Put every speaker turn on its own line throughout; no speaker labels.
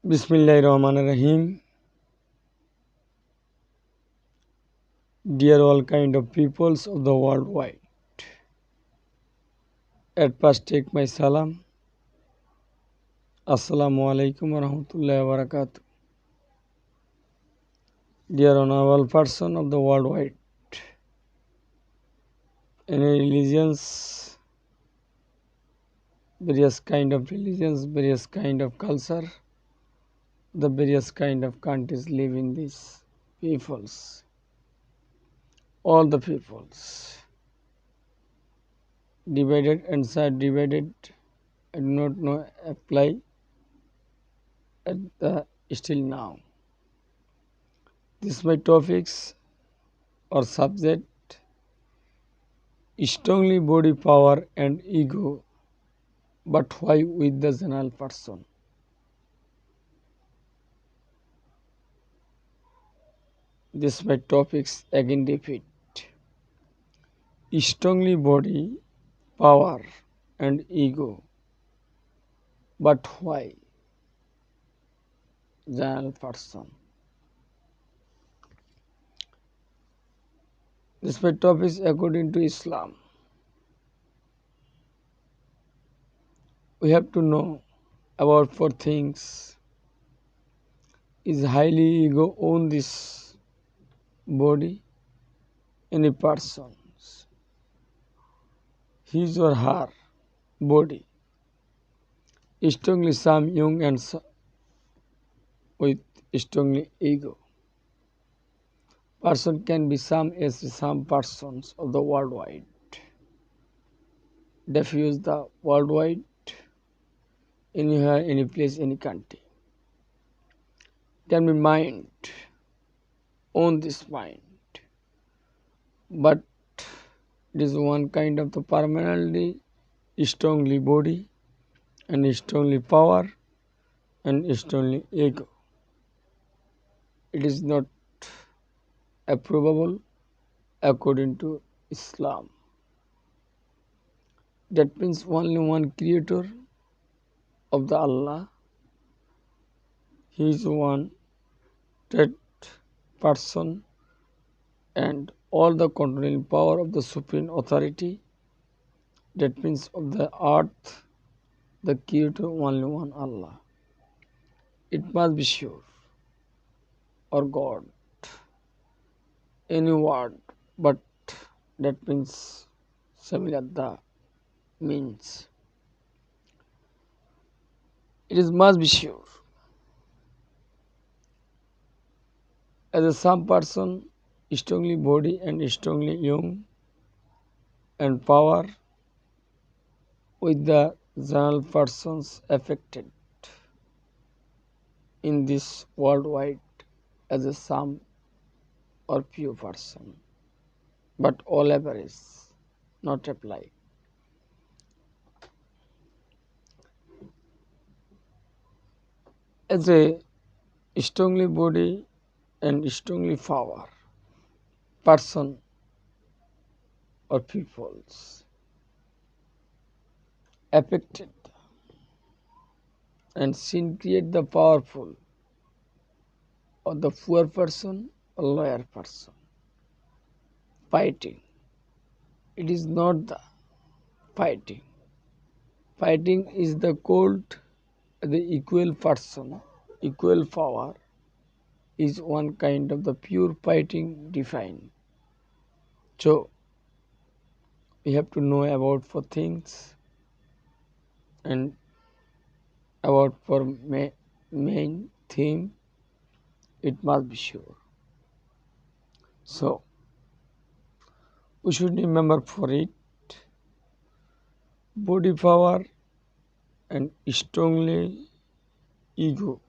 Bismillahirrahmanirrahim. Dear all kind of peoples of the worldwide, at first take my salam. Assalamu alaikum wa rahmatullahi wa barakatuh. Dear honorable person of the worldwide, any religions, various kind of culture, the various kind of countries live in these peoples. All the peoples, divided and subdivided, I do not know apply at the still now. This my topics or subject: strongly body power and ego, but why with the general person? This my topics again repeat: strongly body power and ego, but why general person? This my topics according to Islam. We have to know about four things. Is highly ego own this body? Any persons, his or her body, strongly some young and with strongly ego. Person can be some as some persons of the worldwide. Diffuse the worldwide, anywhere, any place, any country. Can be mind, own this mind. But it is one kind of the permanently strongly body and strongly power and strongly ego. It is not approvable according to Islam. That means only one creator of the Allah. He is one third person and all the controlling power of the supreme authority. That means of the earth, the creator only one Allah. It must be sure or God. Any word, but that means similar the means. It is must be sure. As a some person, strongly body and strongly young and power with the general persons affected in this worldwide as a some or few person, but all average not apply. As a strongly body and strongly power person or peoples affected and sin create the powerful or the poor person or lower person fighting. It is not the fighting. Fighting is the cold, the equal person, equal power is one kind of the pure fighting defined. So we have to know about for things and about for main theme, it must be sure. So we should remember for it body power and strongly ego.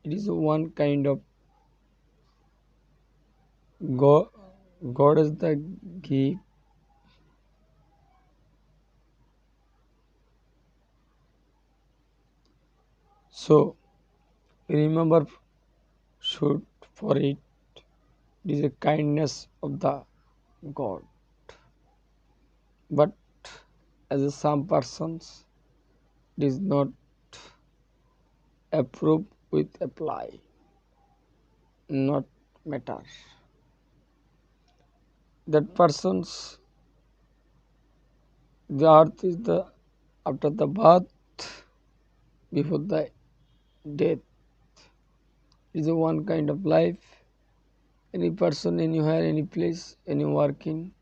It is one kind of God. God is the gift. So remember should for it. It is a kindness of the God. But as some persons, it is not approve with apply, not matter. That person's the earth is the after the birth, before the death is a one kind of life. Any person, anywhere, any place, any working,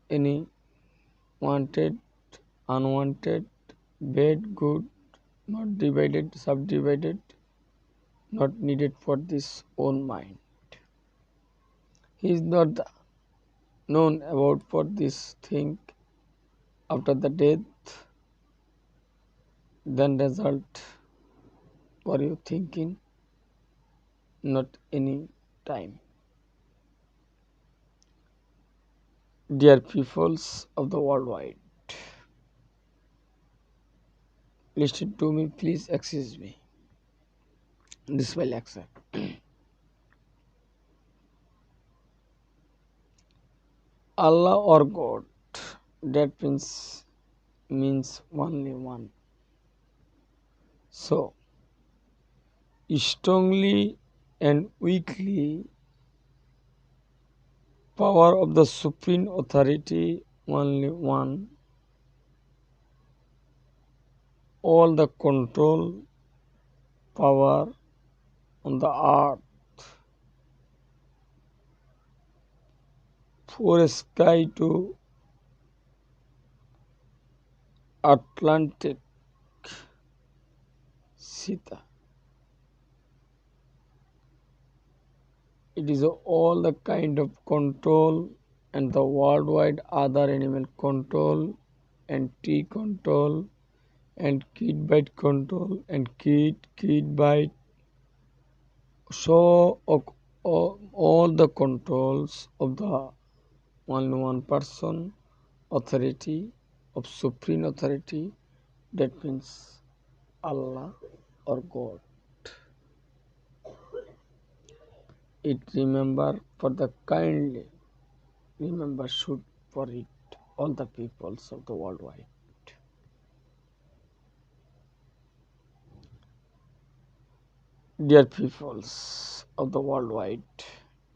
any wanted, unwanted, bad, good, not divided, subdivided, not needed for this own mind. He is not known about for this thing after the death, then result for you thinking, not any time. Dear peoples of the worldwide, listen to me, please excuse me. This will accept. Allah or God, that means only one. So, strongly and weakly, power of the supreme authority only one. All the control power on the earth, for sky to Atlantic, Sita. It is all the kind of control and the worldwide other animal control and tree control and kid bite control and kid bite. So all the controls of the only one person authority of supreme authority, that means Allah or God. It remember for the kindly remember should for it all the peoples of the worldwide. Dear peoples of the worldwide,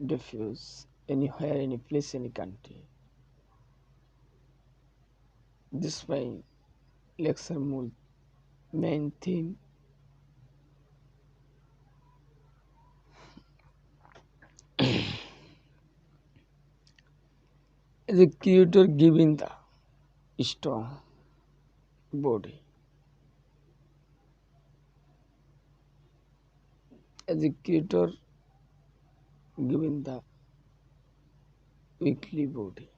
diffuse anywhere, any place, any country. This my lecture main theme. The creator giving the strong body. As a creator giving the weakly body.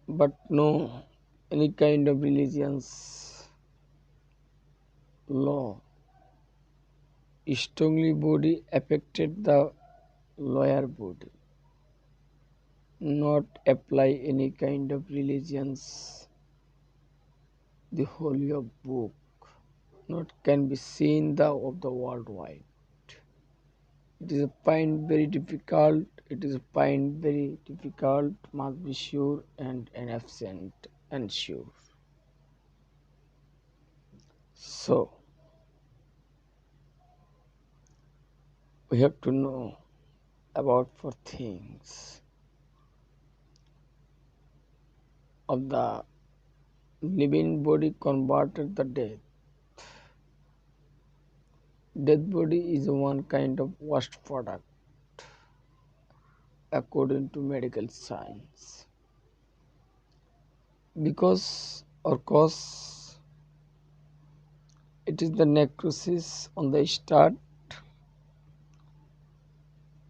But no any kind of religions law strongly body affected the lower body. Not apply any kind of religions, the holy of book, not can be seen the of the worldwide. It is a find very difficult, it is a find very difficult, must be sure and absent and sure. So we have to know about four things of the living body converted the death. Dead body is one kind of waste product according to medical science. Because or cause it is the necrosis on the start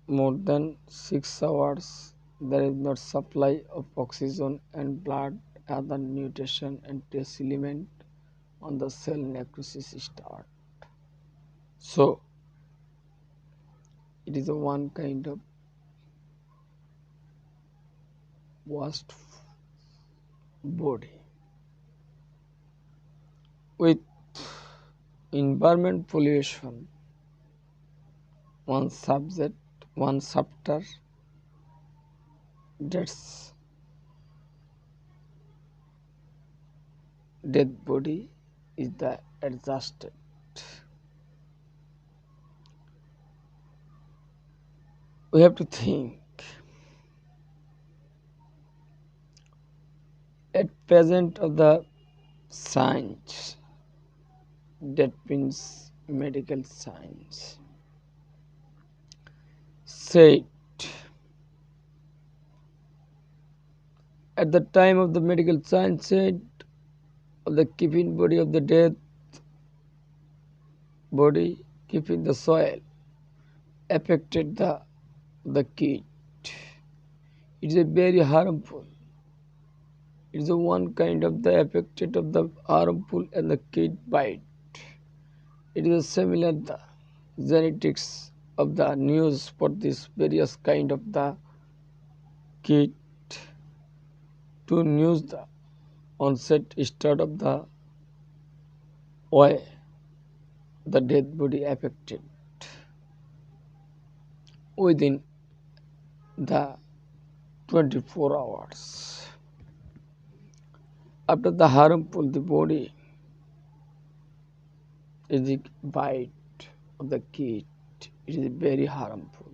more than 6 hours. There is not supply of oxygen and blood, other nutrition and trace element on the cell necrosis start. So it is a one kind of waste body. With environment pollution, one subject, one chapter, that's dead body is the adjusted. We have to think at present of the science, that means medical science, said at the time of the medical science said of the keeping body of the dead body, keeping the soil affected the kid. It is a very harmful. It is a one kind of the affected of the harmful and the kid bite. It is a similar the genetics of the news for this various kind of the kid to news the onset start of the why the dead body affected within the 24 hours. After the harmful, the body is the bite of the kid. It is very harmful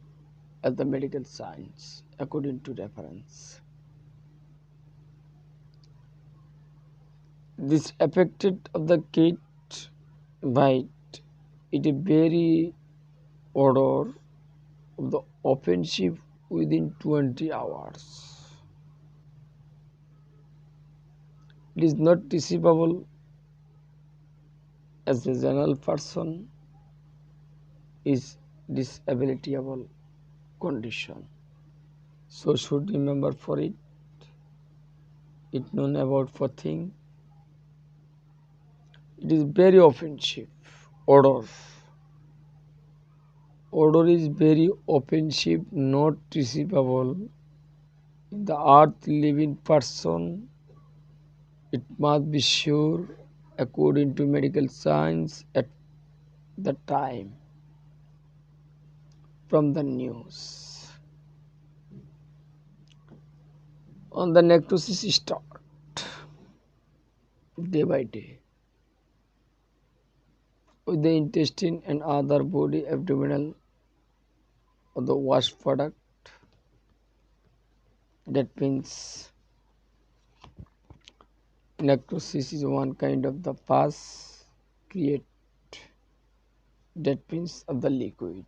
as the medical science according to reference. This affected of the kid bite, it is very odor of the offensive within 20 hours. It is not receivable as a general person is disabilityable condition. So should remember for it known about for thing. It is very offensive. Odor. Odor is very offensive, not receivable in the earth living person. It must be sure according to medical science at the time from the news. On the necrosis start day by day with the intestine and other body abdominal or the waste product. That means necrosis is one kind of the pus create that means of the liquid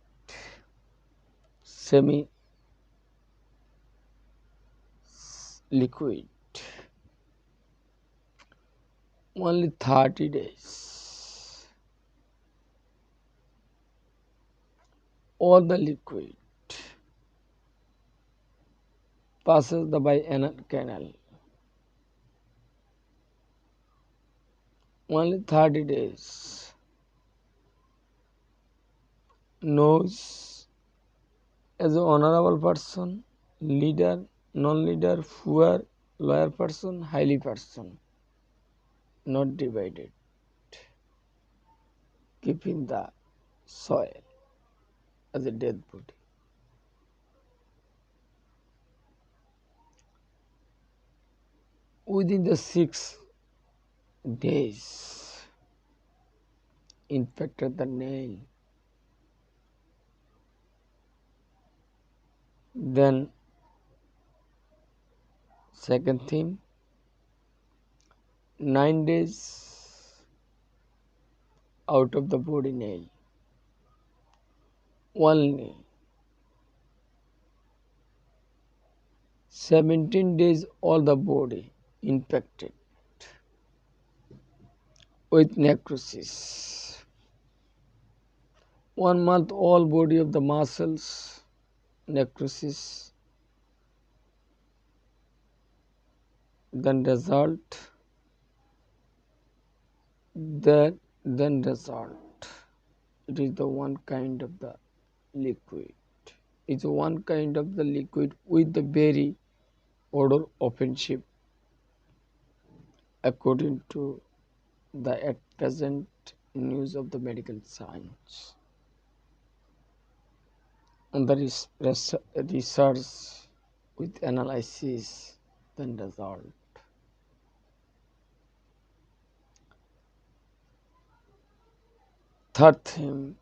semi liquid only 30 days all the liquid passes the by anal canal only 30 days knows as an honorable person, leader, non-leader, poor, lower person, highly person, not divided, keeping the soil as a dead body. Within the 6 days, infected the nail. Then, second thing, 9 days out of the body nail, one nail. 17 days all the body infected with necrosis. 1 month all body of the muscles necrosis. Then result. Then result. It is the one kind of the liquid. It's one kind of the liquid with the very odor offensive according to the at present news of the medical science. And the research with analysis then result. Third theme,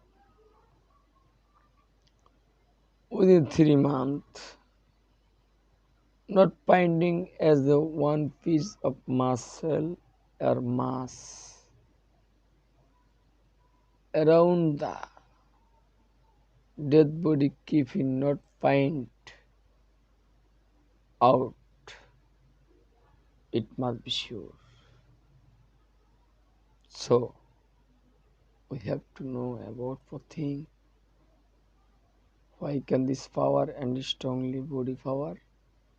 within 3 months, not binding as the one piece of muscle or mass around the dead body, keeping not find out, it must be sure. So we have to know about 4 things. Why can this power and strongly body power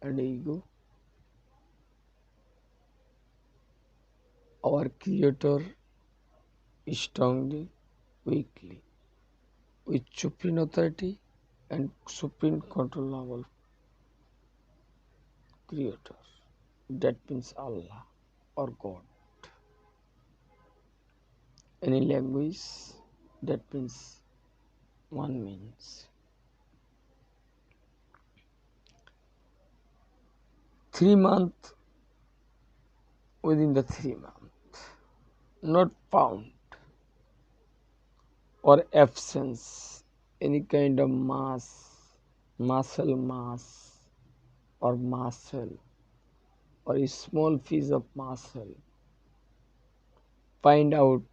and ego? Our creator strongly, weakly, with supreme authority and supreme controllable creator. That means Allah or God. Any language, that means one means. 3 months, within the 3 months, not found or absence any kind of mass, muscle mass or muscle or a small piece of muscle. Find out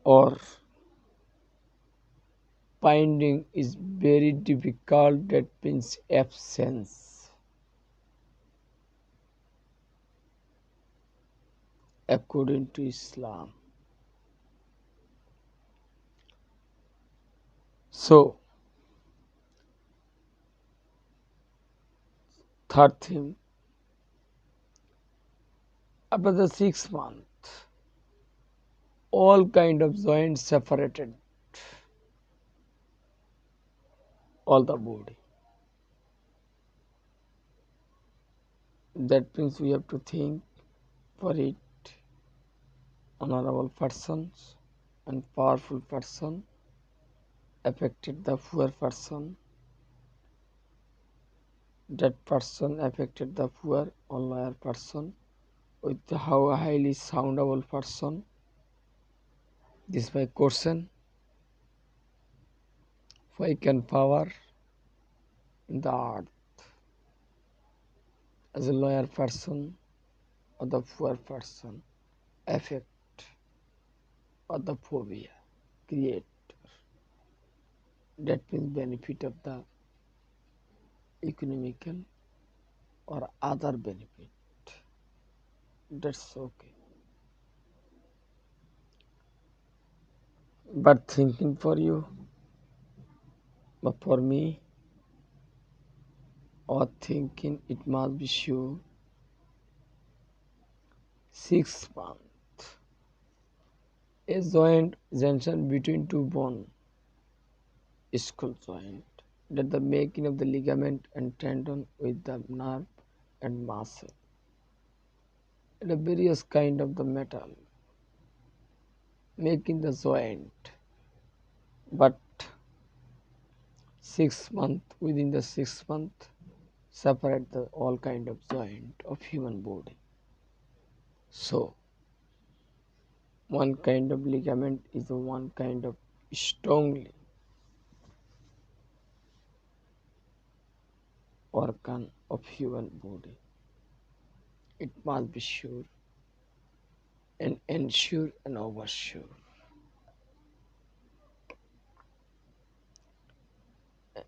or finding is very difficult, that means absence. According to Islam. So, third thing, after the 6 months, all kind of joints separated, all the body. That means we have to think for it. Honorable persons and powerful person affected the poor person. That person affected the poor or lower person with how highly soundable person. This is my question. Why can power in the earth as a lower person or the poor person affect or the phobia create? That means benefit of the economical or other benefit. That's okay. But thinking for you, but for me, or thinking it must be sure 6 months. A joint junction between two bone is called joint. That the making of the ligament and tendon with the nerve and muscle. And the various kind of the metal making the joint. But 6 months, within the 6 months, separate the all kind of joint of human body. So one kind of ligament is the one kind of strongly organ of human body. It must be sure and ensure and oversure.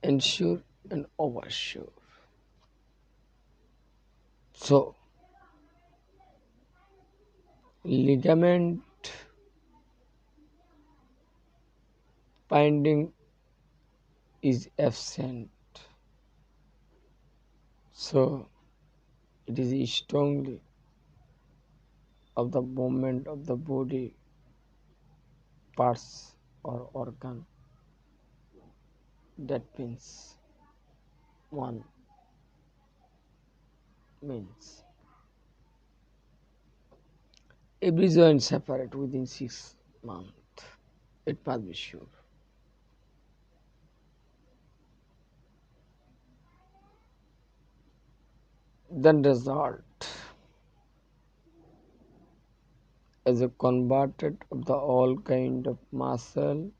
Ensure and oversure. So ligament binding is absent. So it is strongly of the movement of the body parts or organ. That means one means every joint separate within 6 months. It must be sure. Then result. as a converted of the all kind of muscle,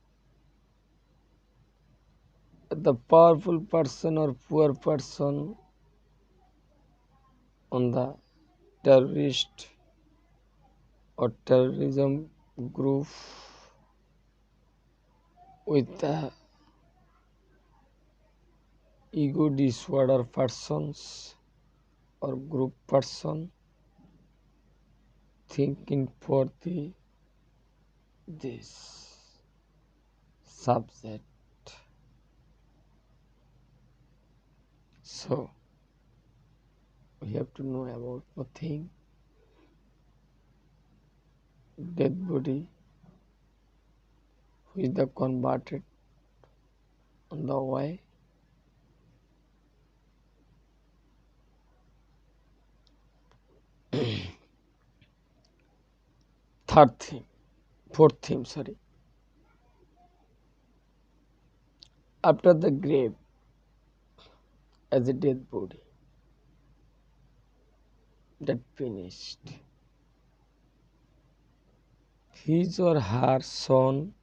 the powerful person or poor person on the terrorist or terrorism group with the ego disorder persons or group person thinking for this subject. So we have to know about the thing, dead body, who is the converted on the way. Third theme, fourth theme, sorry. After the grave as a dead body, that finished. His or her son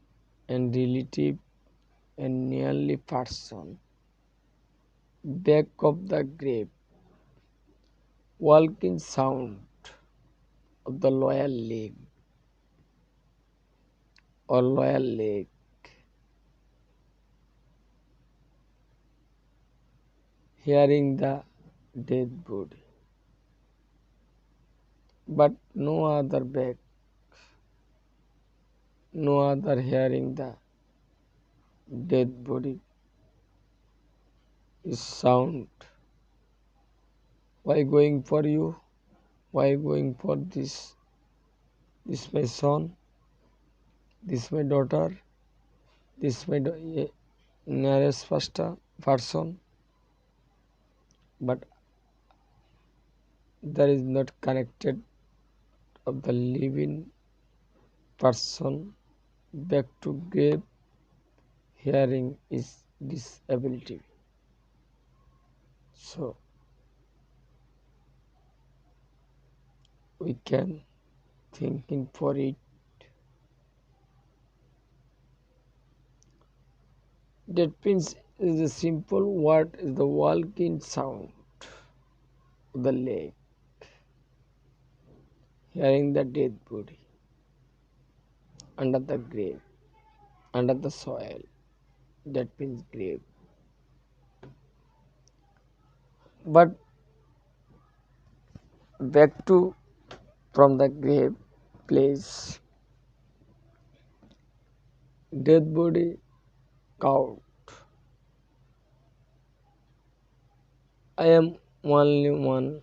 and relative and nearly person back of the grave, walking sound of the lower leg or lower leg, hearing the dead body, but no other back, no other hearing the dead body is sound. Why going for you? Why going for this? This my son, this my daughter, this my nearest first person, but there is not connected of the living person back to grave hearing is disability. So we can thinking for it. That means is a simple word is the walking sound of the leg, hearing the dead body under the grave, under the soil. That means grave. But back to from the grave place, dead body count. I am only one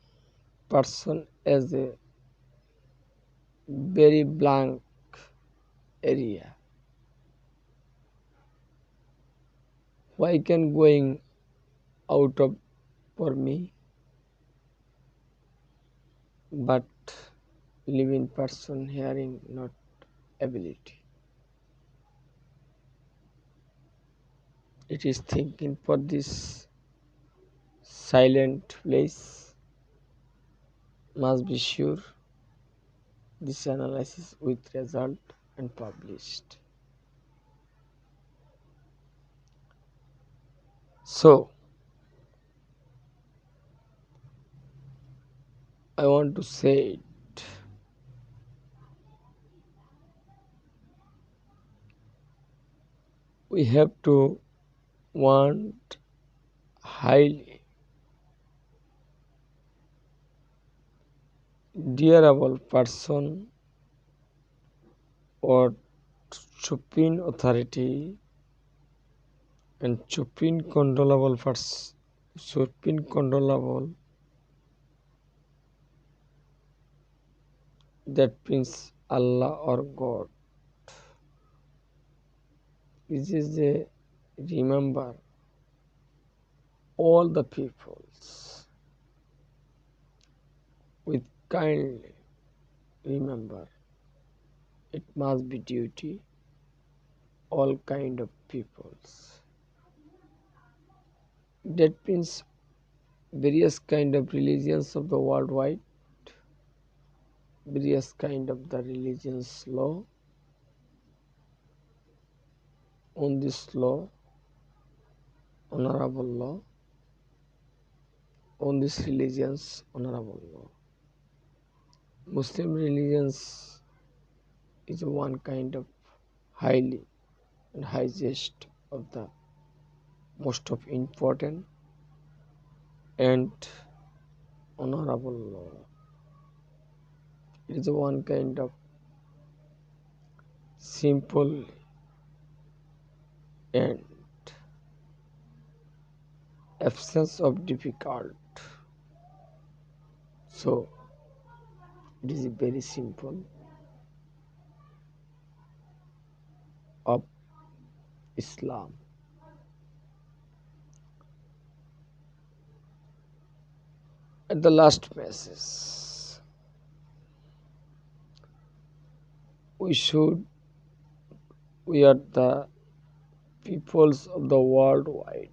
person as a very blank area. Why can going out of for me, but living person hearing not ability. It is thinking for this silent place must be sure this analysis with result and published. So I want to say it. We have to want highly dearable person or supreme authority and supreme controllable person, supreme controllable, that means Allah or God. This is a remember all the peoples with kindly remember it must be duty all kind of peoples. That means various kind of religions of the worldwide various kind of the religion's law. On this law, honorable law, on this religion's honorable law. Muslim religions is one kind of highly and highest of the most of important and honorable law. It is one kind of simple and absence of difficult. So it is very simple of Islam. At the last message, we are the peoples of the worldwide.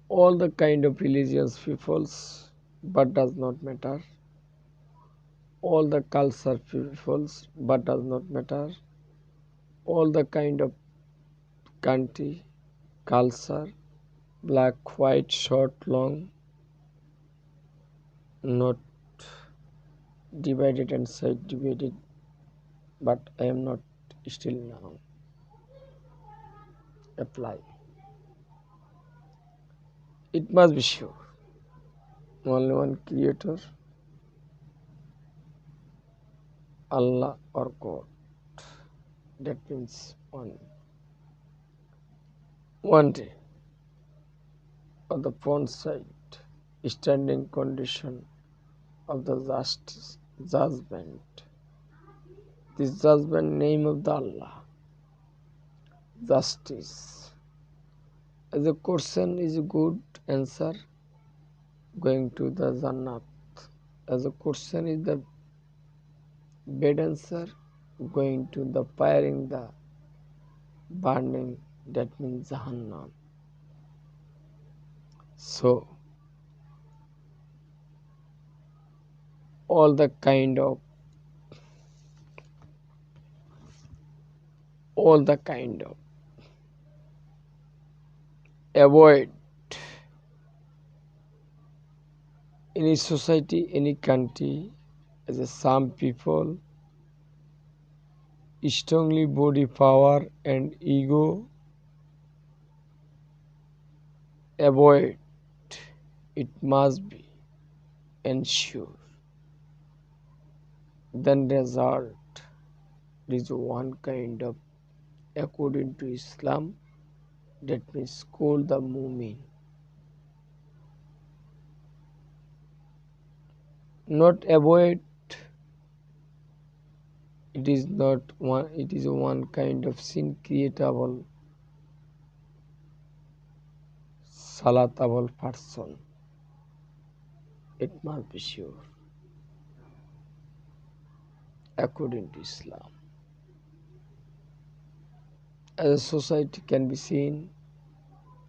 All the kind of religious peoples, but does not matter. All the culture peoples, but does not matter. All the kind of country, culture, black, white, short, long, not divided and side divided, but I am not still now apply. It must be sure. Only one creator, Allah or God. That means one. One day, on the front side, standing condition of the justice, judgment. This judgment name of the Allah, justice. As a question is a good answer, going to the Jannat. As a question is the bad answer, going to the firing, the burning, that means Jahannam. So, all the kind of avoid any society, any country, as a some people strongly body power and ego, avoid, it must be ensure. Then result is one kind of, according to Islam, that means called the mu'min. Not avoid, it is not one, it is one kind of sin creatable, salatable person. It must be sure, according to Islam. As a society can be seen,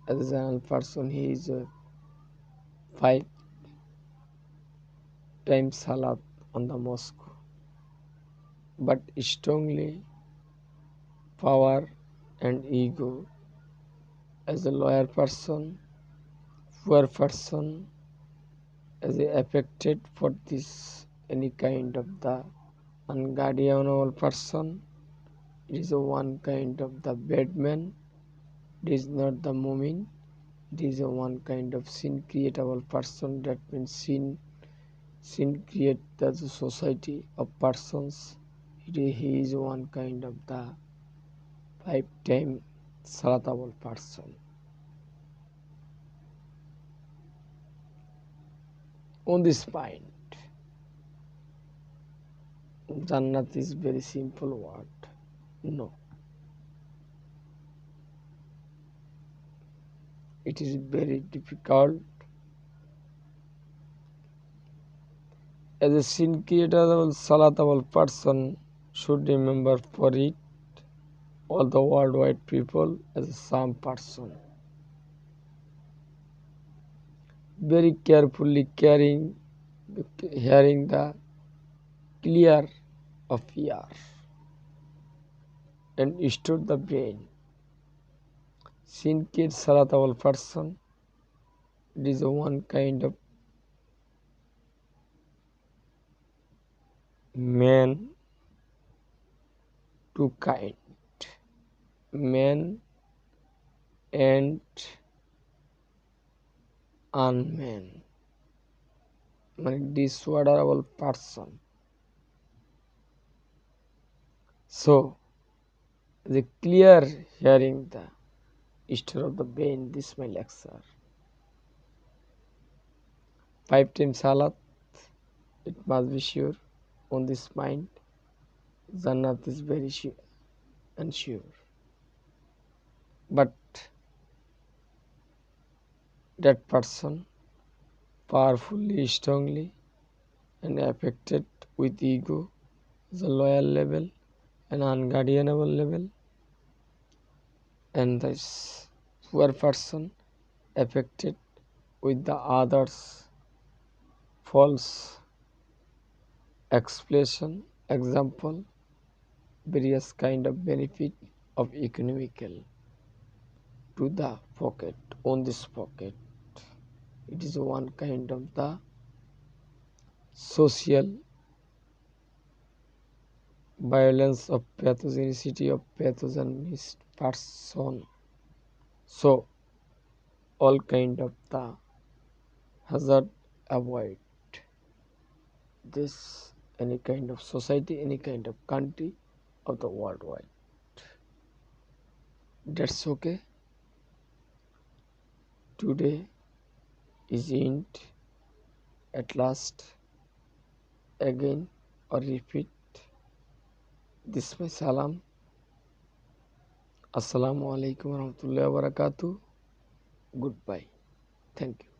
as a general person, he is 5 times salat on the mosque, but strongly power and ego. As a lawyer person, poor person, as a affected for this any kind of the unguardianable person, it is a one kind of the bad man. It is not the mu'min. It is a one kind of sin creatable person. That means sin create the society of persons. He is one kind of the 5 time salatable person. On this point, Jannat is very simple word. No. It is very difficult. As a sin creatable, salatable person should remember for it all the worldwide people as a same person. Very carefully caring, hearing the clear of ear and store the brain. Sinkir salatable person. It is one kind of man to kind. Man and unman. মানে disorderable person. So the clear hearing the store of the brain. This my lecture. 5 times salat. It must be sure on this mind. Jannat is very sure and sure. But that person powerfully, strongly and affected with ego, the loyal level and unguardianable level, and this poor person affected with the others false expression, example, various kind of benefit of economical to the pocket, on this pocket. It is one kind of the social violence of pathogenicity of pathogenist person. So all kind of the hazard avoid this any kind of society, any kind of country of the worldwide. That's okay. Today is end at last again or repeat this my salam. Assalamu alaikum warahmatullahi wabarakatuh. Goodbye. Thank you.